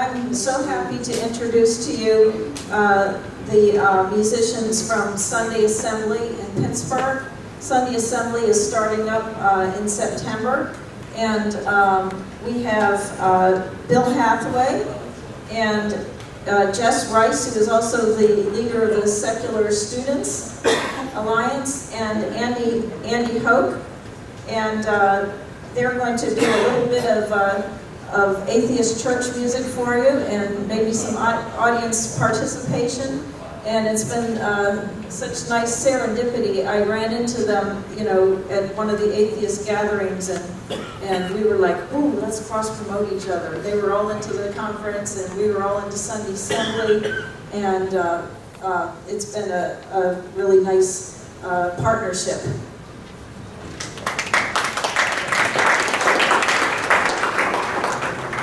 I'm so happy to introduce to you the musicians from Sunday Assembly in Pittsburgh. Sunday Assembly is starting up in September, and we have Bill Hathaway and Jess Rice, who is also the leader of the Secular Students Alliance, and Andy Hoke, and they're going to do a little bit of atheist church music for you, and maybe some audience participation. And it's been such nice serendipity. I ran into them, at one of the atheist gatherings, and we were like, ooh, let's cross-promote each other. They were all into the conference, and we were all into Sunday Assembly, and it's been a really nice partnership.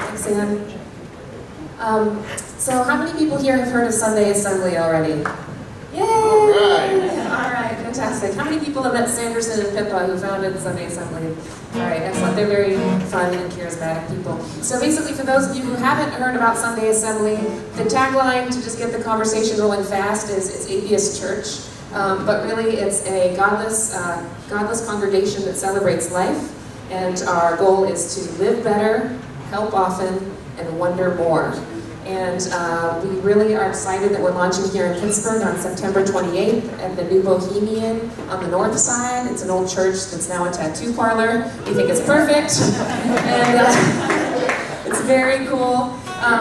Thanks, Ann. So how many people here have heard of Sunday Assembly already? Yay! All right. All right, fantastic. How many people have met Sanderson and Pippa, who founded Sunday Assembly? All right, excellent. They're very fun and charismatic people. So basically, for those of you who haven't heard about Sunday Assembly, the tagline, to just get the conversation rolling fast, is it's atheist church. But really, it's a godless congregation that celebrates life. And our goal is to live better, help often, and wonder more. And we really are excited that we're launching here in Pittsburgh on September 28th at the New Bohemian on the north side. It's an old church that's now a tattoo parlor. We think it's perfect. And it's very cool.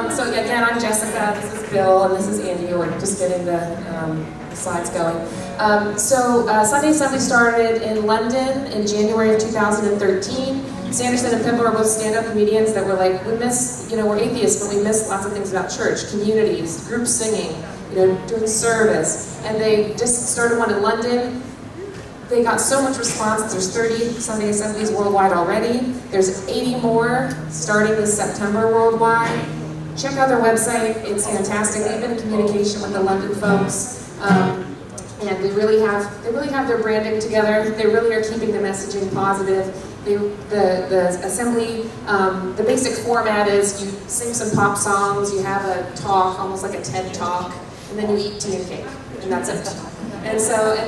So again, I'm Jessica, this is Bill, and this is Andy. We're just getting the slides going. Sunday Assembly started in London in January of 2013. Sanderson and Pippa are both stand-up comedians that were like, we miss, we're atheists, but we miss lots of things about church, communities, group singing, doing service. And they just started one in London. They got so much response. There's 30 Sunday Assemblies worldwide already. There's 80 more starting this September worldwide. Check out their website. It's fantastic. They've been in communication with the London folks. And they really have their branding together. They really are keeping the messaging positive. The assembly, the basic format is you sing some pop songs, you have a talk, almost like a TED talk, and then you eat tea and cake, and that's it. And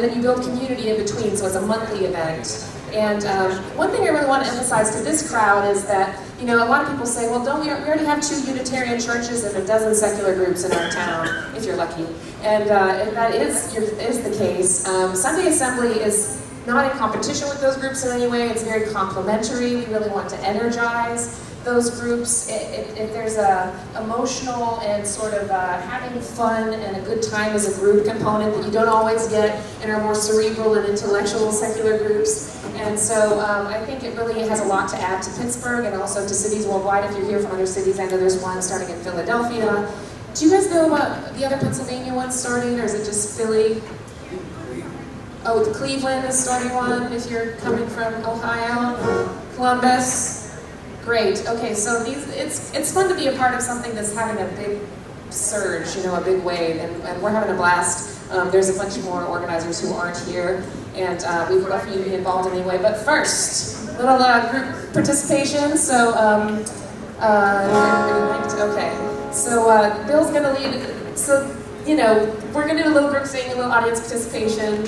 then you build community in between, so it's a monthly event. And one thing I really want to emphasize to this crowd is that, a lot of people say, well, we already have 2 Unitarian churches and a dozen secular groups in our town, if you're lucky. And that is the case. Sunday Assembly is not in competition with those groups in any way. It's very complementary. We really want to energize those groups. If there's a emotional and sort of having fun and a good time as a group component that you don't always get in our more cerebral and intellectual secular groups. And so I think it really has a lot to add to Pittsburgh and also to cities worldwide. If you're here from other cities, I know there's one starting in Philadelphia. Do you guys know about the other Pennsylvania one starting, or is it just Philly? Oh, Cleveland is starting one if you're coming from Ohio. Columbus. Great. Okay, so it's fun to be a part of something that's having a big surge, a big wave, and we're having a blast. There's a bunch more organizers who aren't here, and we'd love for you to be involved anyway. But first, little group participation. So, okay. So Bill's gonna lead. So. We're going to do a little group singing, a little audience participation.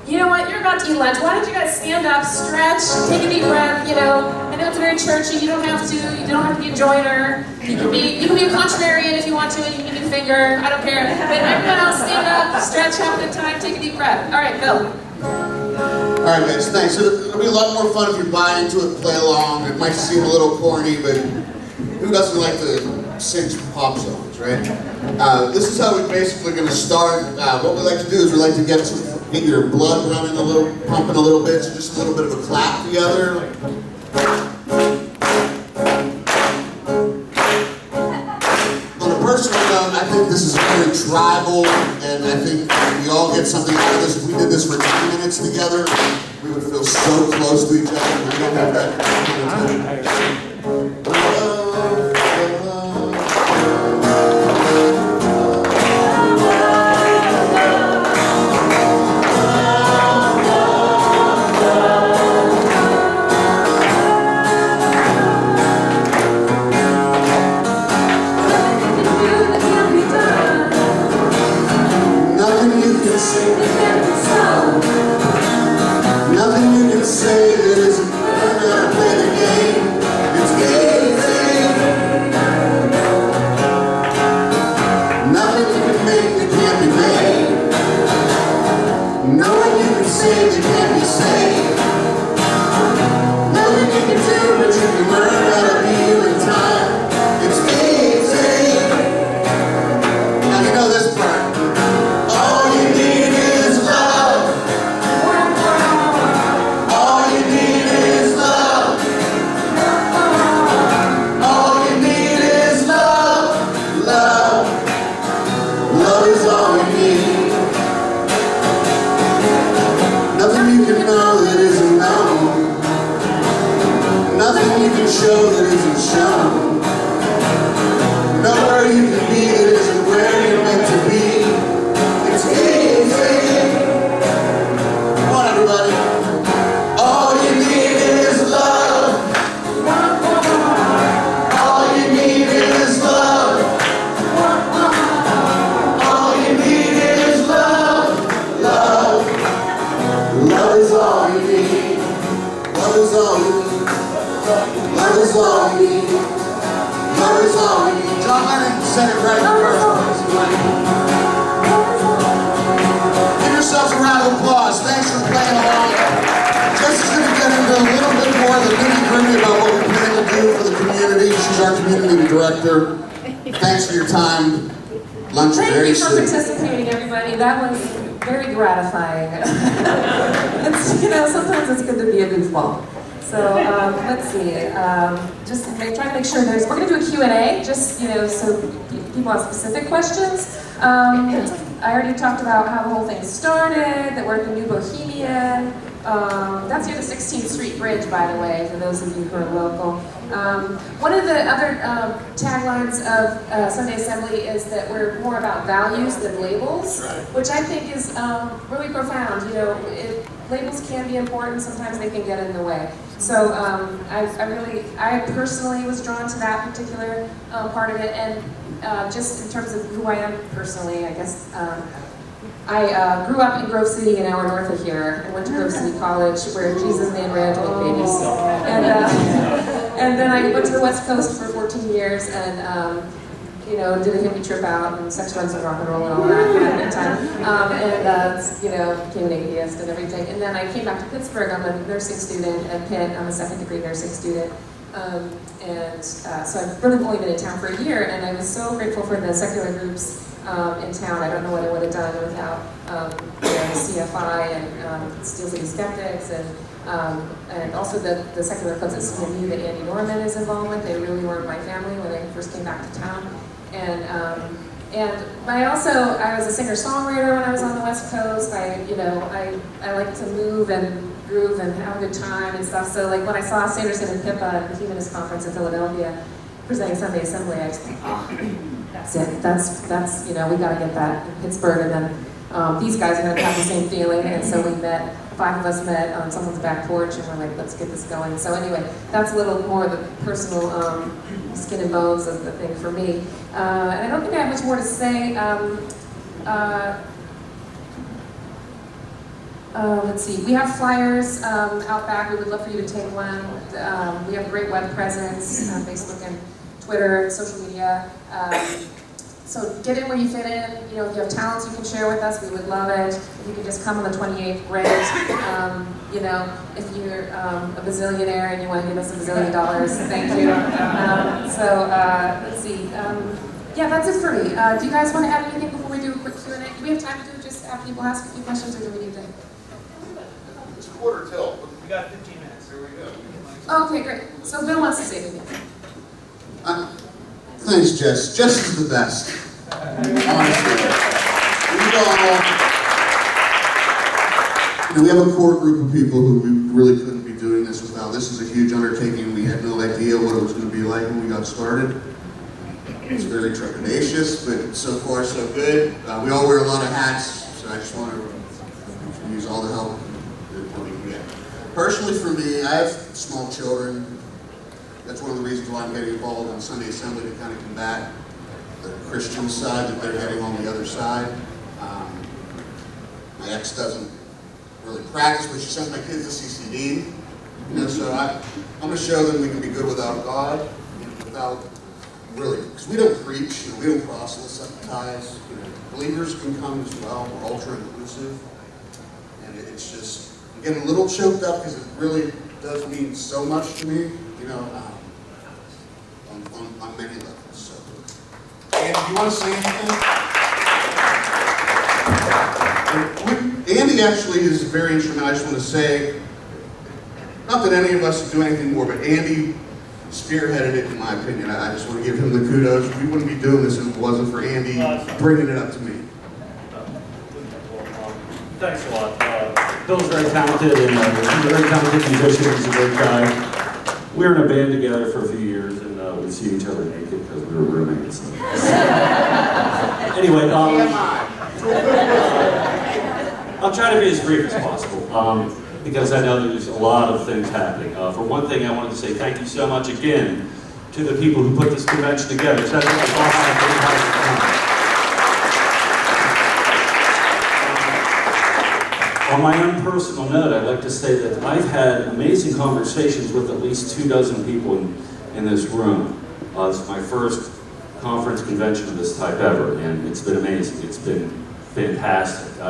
You know what? You're about to eat lunch. Why don't you guys stand up, stretch, take a deep breath, I know it's very churchy. You don't have to be a joiner. You can be a contrarian if you want to, and you can give me the finger. I don't care. But everyone else, stand up, stretch, have a good time, take a deep breath. All right, Bill. All right, guys, thanks. It'll be a lot more fun if you buy into it, play along. It might seem a little corny, but who doesn't like to sing some pop songs, right? This is how we're basically going to start. What we like to do is we like to get your blood running a little, pumping a little bit, so just a little bit of a clap together. On a personal note, I think this is very tribal, and I think we all get something out of this. If we did this for 10 minutes together, we would feel so close to each other. We don't have that kind of time. can say that can't be solved. Nothing you can say that isn't learned how to play the game. It's easy. Nothing you can make that can't be made. Nothing you can say that can't be said. Nothing you can do, but you can learn how to be you in time. It's easy. Now you know this part. All you need is love. All you need is love. All you need is love. Love. Love is all you need. Nothing you can know that isn't known. Nothing you can show that isn't shown. Nowhere you can be that isn't where you're meant to be. It's easy. Come on, everybody. All you need is love. All you need is love. All you need is love. Love. Love is all you need. Love is all you need. Love is all you need. Love is all you need. John Lennon said it right in the first place. Give yourselves a round of applause. Thanks for playing along. Jessie's going to get into a little bit more of the nitty-gritty about what we plan to do for the community. She's our community director. Thanks for your time. Lunch Thank very you for soon. participating, everybody. That was very gratifying. It's, sometimes it's good to be a goofball. So let's see. Just try to make sure we're going to do a Q&A, just so people have specific questions. I already talked about how the whole thing started. That we're at the New Bohemian. That's near the 16th Street Bridge, by the way, for those of you who are local. One of the other taglines of Sunday Assembly is that we're more about values than labels, which I think is really profound. Labels can be important, sometimes they can get in the way. So I personally was drawn to that particular part of it, and just in terms of who I am personally, I guess, I grew up in Grove City, an hour north of here, and went to Grove City College, where Jesus made red to make babies. And then I went to the West Coast for 14 years, and did a hippie trip out, and sex, drugs, and rock and roll, and all that kind of time. Became an atheist and everything. And then I came back to Pittsburgh. I'm a nursing student at Pitt. I'm a second-degree nursing student. So I've really only been in town for a year, and I was so grateful for the secular groups in town. I don't know what I would have done without CFI and Steel City Skeptics, and also the secular clubs at CMU that Andy Norman is involved with. They really were my family when I first came back to town. I was a singer-songwriter when I was on the West Coast. I like to move and groove and have a good time and stuff. So like when I saw Sanderson and Pippa at the Humanist Conference in Philadelphia presenting Sunday Assembly, I just thought, oh, that's it. That's we got to get that in Pittsburgh. And then these guys are going to have the same feeling. And so we met. 5 of us met on someone's back porch, and we're like, let's get this going. So anyway, that's a little more of the personal skin and bones of the thing for me. And I don't think I have much more to say. Let's see, we have flyers out back. We would love for you to take one. We have a great web presence on Facebook and Twitter, social media. So get in where you fit in. If you have talents you can share with us, we would love it. If you could just come on the 28th, great. If you're a bazillionaire and you want to give us $1 bazillion, thank you. Let's see. Yeah, that's it for me. Do you guys want to add anything before we do a quick Q&A? Do we have time to just have people ask a few questions, or do we need to? It's 1:45. We got 15 minutes. Here we go. Okay, great. So Bill wants to say anything. Thanks, Jess. Jess is the best. Honestly. We have a core group of people who we really couldn't be doing this without. This is a huge undertaking. We had no idea what it was going to be like when we got started. It's very trepidatious, but so far so good. We all wear a lot of hats, so I just want to use all the help that we can get. Personally, for me, I have small children. That's one of the reasons why I'm getting involved in Sunday Assembly, to kind of combat the Christian side that they're heading on the other side. my ex doesn't really practice, but she sends my kids to CCD. So I'm going to show them we can be good without God, without really, because we don't preach, we don't proselytize. Believers can come as well. We're ultra inclusive, and it's just I'm getting a little choked up because it really does mean so much to me, on many levels. So, and do you want to say anything? Andy actually is very instrumental. I just want to say, not that any of us do anything more, but Andy spearheaded it, in my opinion. I just want to give him the kudos. We wouldn't be doing this if it wasn't for Andy bringing it up to me. Thanks a lot. Bill's very talented, and he's a very talented musician. He's a great guy. We were in a band together for a few years, and we'd see each other naked because we were roommates. Anyway, I'll try to be as brief as possible, because I know there's a lot of things happening. For one thing, I wanted to say thank you so much again to the people who put this convention together. It's awesome. On my own personal note, I'd like to say that I've had amazing conversations with at least 24 people in this room. This is my first conference convention of this type ever, and it's been amazing. It's been fantastic.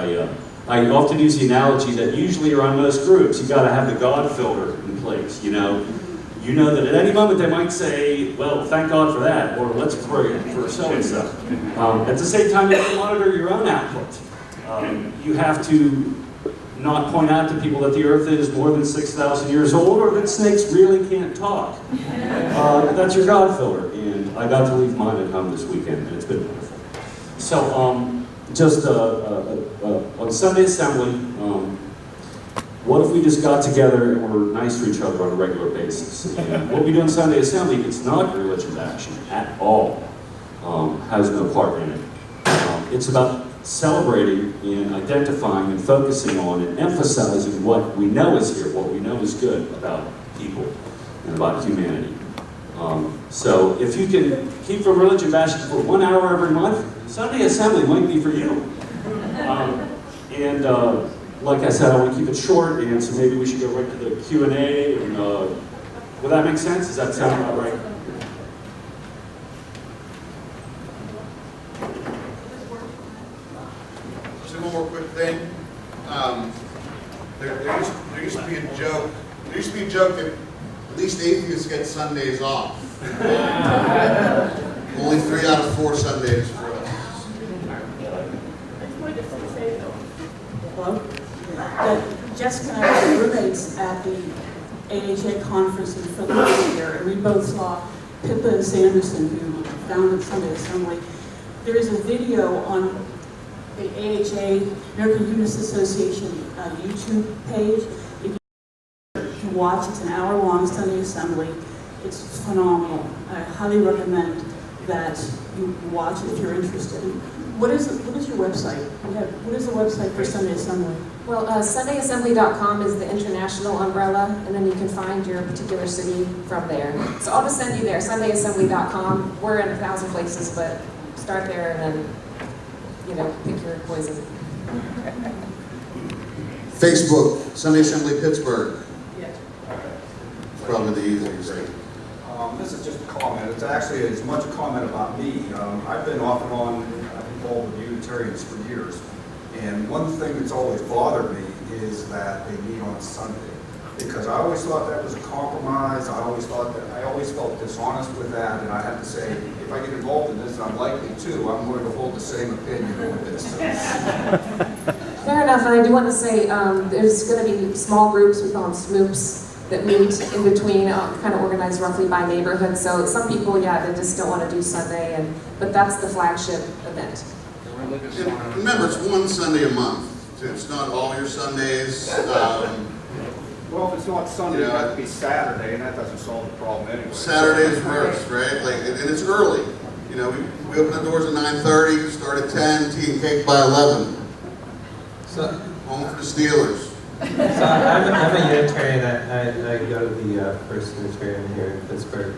I often use the analogy that usually around most groups, you got to have the God filter in place. You know that at any moment they might say, well, thank God for that, or let's pray for so-and-so. At the same time, you have to monitor your own output. You have to not point out to people that the earth is more than 6,000 years old, or that snakes really can't talk. That's your God filter, and I got to leave mine at home this weekend, and it's been wonderful. So, just on Sunday Assembly, what if we just got together and were nice to each other on a regular basis? And what we do on Sunday Assembly, it's not religious action at all. Has no part in it. It's about celebrating and identifying and focusing on and emphasizing what we know is here, what we know is good about people and about humanity. So if you can keep from religion bashing for 1 hour every month, Sunday Assembly might be for you. Like I said, I want to keep it short, and so maybe we should go right to the Q&A. Will that make sense? Does that sound about right? Just one more quick thing. There used to be a joke. There used to be a joke that at least atheists get Sundays off. Only 3 out of 4 Sundays for us. Hello? Jessica and I were roommates at the AHA conference in Philadelphia, and we both saw Pippa Sanderson, who founded Sunday Assembly. There is a video on the AHA, American Humanist Association YouTube page. If you can watch, it's an hour-long Sunday Assembly. It's phenomenal. I highly recommend that you watch it if you're interested. What is your website? What is the website for Sunday Assembly? Well, sundayassembly.com is the international umbrella, and then you can find your particular city from there. So I'll just send you there, sundayassembly.com. We're in 1,000 places, but start there and then, pick your poison. Facebook, Sunday Assembly Pittsburgh. Yes. Probably the easiest thing. This is just a comment. It's actually as much a comment about me. I've been off and on involved with Unitarians for years. And one thing that's always bothered me is that they meet on Sunday. Because I always thought that was a compromise. I always felt dishonest with that. And I have to say, if I get involved in this, and I'm likely to, I'm going to hold the same opinion with this. Fair enough, and I do want to say there's going to be small groups, we call them smoops, that meet in between, kind of organized roughly by neighborhood. So some people, they just don't want to do Sunday, but that's the flagship event. And remember, it's one Sunday a month. It's not all your Sundays. Well, if it's not Sunday, it has to be Saturday, and that doesn't solve the problem anyway. Saturday is worse, right? And it's early. We open the doors at 9:30, start at 10, tea and cake by 11. So, Home for the Steelers. so I'm a Unitarian. I go to the First Unitarian here in Pittsburgh.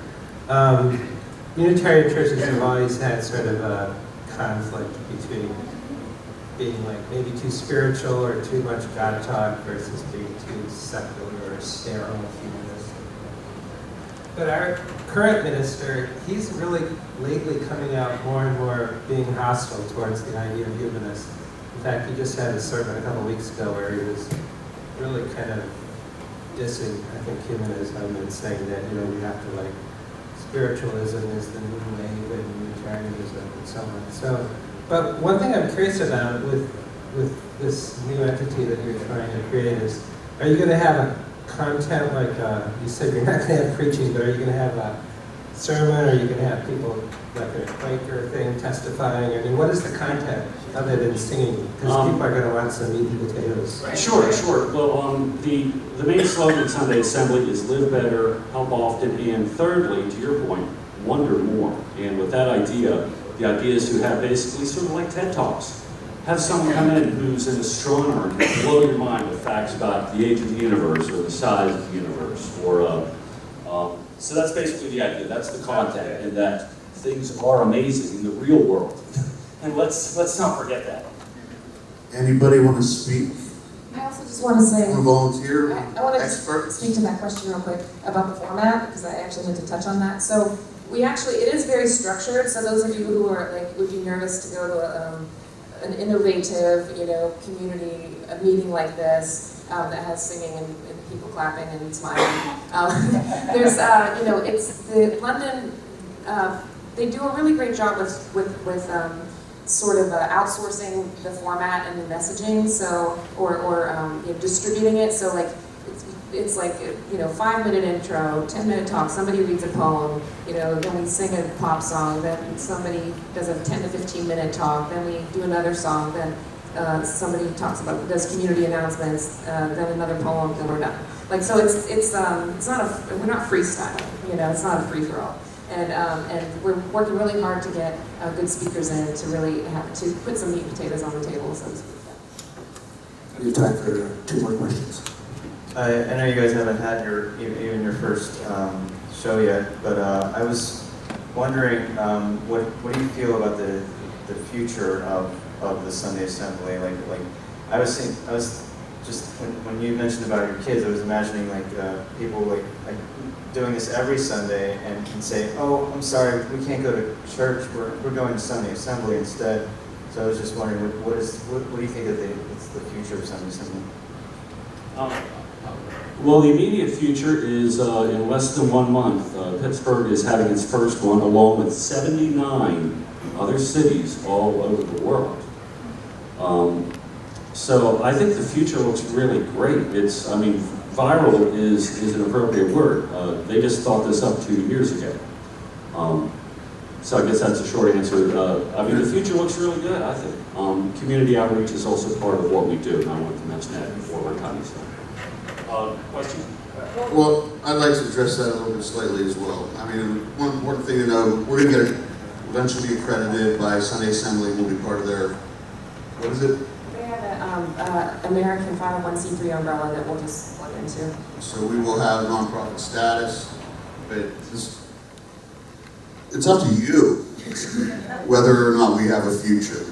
Unitarian churches have always had sort of a conflict between being like maybe too spiritual or too much God talk versus being too secular or sterile humanist. But our current minister, he's really lately coming out more and more being hostile towards the idea of humanist. In fact, he just had a sermon a couple weeks ago where he was really kind of dissing, I think, humanism and saying that, you know, we have to like, spiritualism is the new wave and Unitarianism and so on. So, but one thing I'm curious about with this new entity that you're trying to create is, are you going to have a content like, you said you're not going to have preaching, but are you going to have a sermon, or are you going to have people like a Quaker thing testifying? I mean, what is the content other than singing? Because people are going to want some meat and potatoes. Sure. Well, the main slogan of Sunday Assembly is live better, help often, and thirdly, to your point, wonder more. And with that idea, the idea is to have basically sort of like TED Talks. Have someone come in who's an astronomer and can blow your mind with facts about the age of the universe or the size of the universe. So that's basically the idea. That's the content, and that things are amazing in the real world. And let's not forget that. Anybody want to speak? I also just want to say, Want to volunteer? I want to Experts? speak to that question real quick about the format, because I actually need to touch on that. So it is very structured. So those of you who are like, would be nervous to go to an innovative, community meeting like this that has singing and people clapping and smiling. There's, it's the London. They do a really great job with sort of outsourcing the format and the messaging. So or distributing it. So like it's like 5-minute intro, 10-minute talk. Somebody reads a poem. Then we sing a pop song. Then somebody does a 10 to 15-minute talk. Then we do another song. Then somebody does community announcements. Then another poem. Then we're done. Like so, it's not we're not freestyling. It's not a free for all. And we're working really hard to get good speakers in to really to put some meat and potatoes on the table, so to speak. We have time for 2 more questions. I know you guys haven't had even your first show yet, but I was wondering, what do you feel about the future of the Sunday Assembly? Like I was just when you mentioned about your kids, I was imagining people like doing this every Sunday and can say, "Oh, I'm sorry, we can't go to church. We're going to Sunday Assembly instead." So I was just wondering, what do you think of the future of Sunday Assembly? Well, the immediate future is in less than 1 month. Pittsburgh is having its first one, along with 79 other cities all over the world. So I think the future looks really great. Viral is an appropriate word. They just thought this up 2 years ago. So I guess that's a short answer. The future looks really good, I think. Community outreach is also part of what we do, and I wanted to mention that before we're done. Question? Well, I'd like to address that a little bit slightly as well. One important thing to know, we're going to get eventually accredited by Sunday Assembly. We'll be part of their, what is it? They have an American 501c3 umbrella that we'll just plug into. So we will have nonprofit status, but it's up to you whether or not we have a future.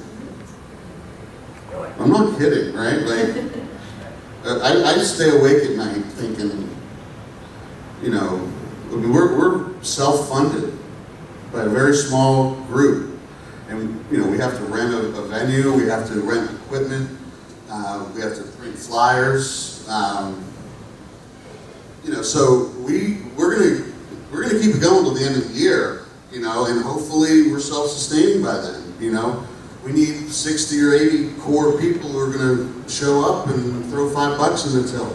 I'm not kidding, right? I stay awake at night thinking, we're self-funded by a very small group. And, we have to rent a venue, we have to rent equipment, we have to print flyers. So we're gonna keep it going till the end of the year, and hopefully we're self-sustaining by then, We need 60 or 80 core people who are going to show up and throw $5 in the till,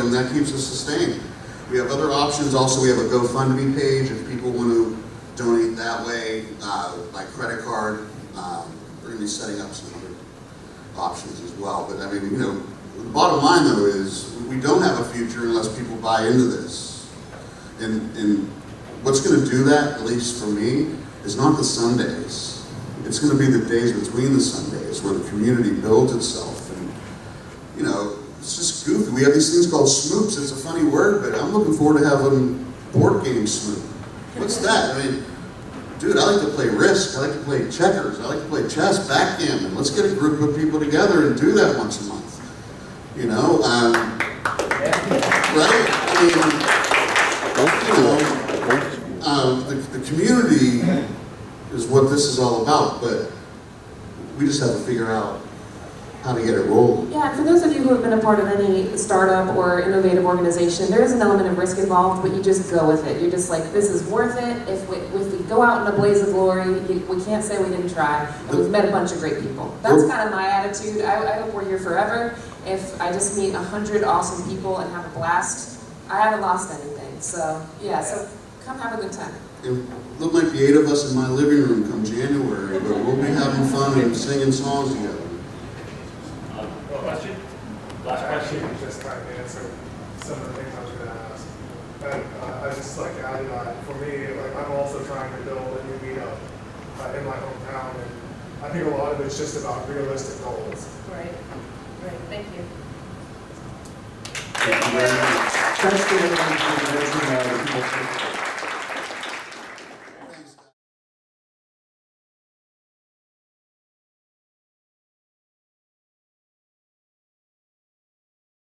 and that keeps us sustained. We have other options. Also, we have a GoFundMe page if people want to donate that way, by credit card. We're going to be setting up some other options as well. But the bottom line though is we don't have a future unless people buy into this. And what's going to do that, at least for me, is not the Sundays. It's going to be the days between the Sundays where the community builds itself. And, it's just goofy. We have these things called smoops. It's a funny word, but I'm looking forward to having board game smoop. What's that? dude, I like to play Risk, I like to play checkers, I like to play chess, backgammon. Let's get a group of people together and do that once a month. You know, right? I mean, the community is what this is all about, but we just have to figure out how to get it rolling. Yeah, and for those of you who have been a part of any startup or innovative organization, there is an element of risk involved, but you just go with it. You're just like, this is worth it. If we go out in a blaze of glory, we can't say we didn't try. And we've met a bunch of great people. That's kind of my attitude. I hope we're here forever. If I just meet 100 awesome people and have a blast, I haven't lost anything. So, yeah, so come have a good time. There might be 8 of us in my living room come January, but we'll be having fun and singing songs together. Question? Last question. Just trying to answer some of the things I was going to ask. And I just like added on, for me, like I'm also trying to build a new meetup in my hometown, and I think a lot of it's just about realistic goals. Right. Right. Thank you. Thank you very much. Thanks to everyone for the people.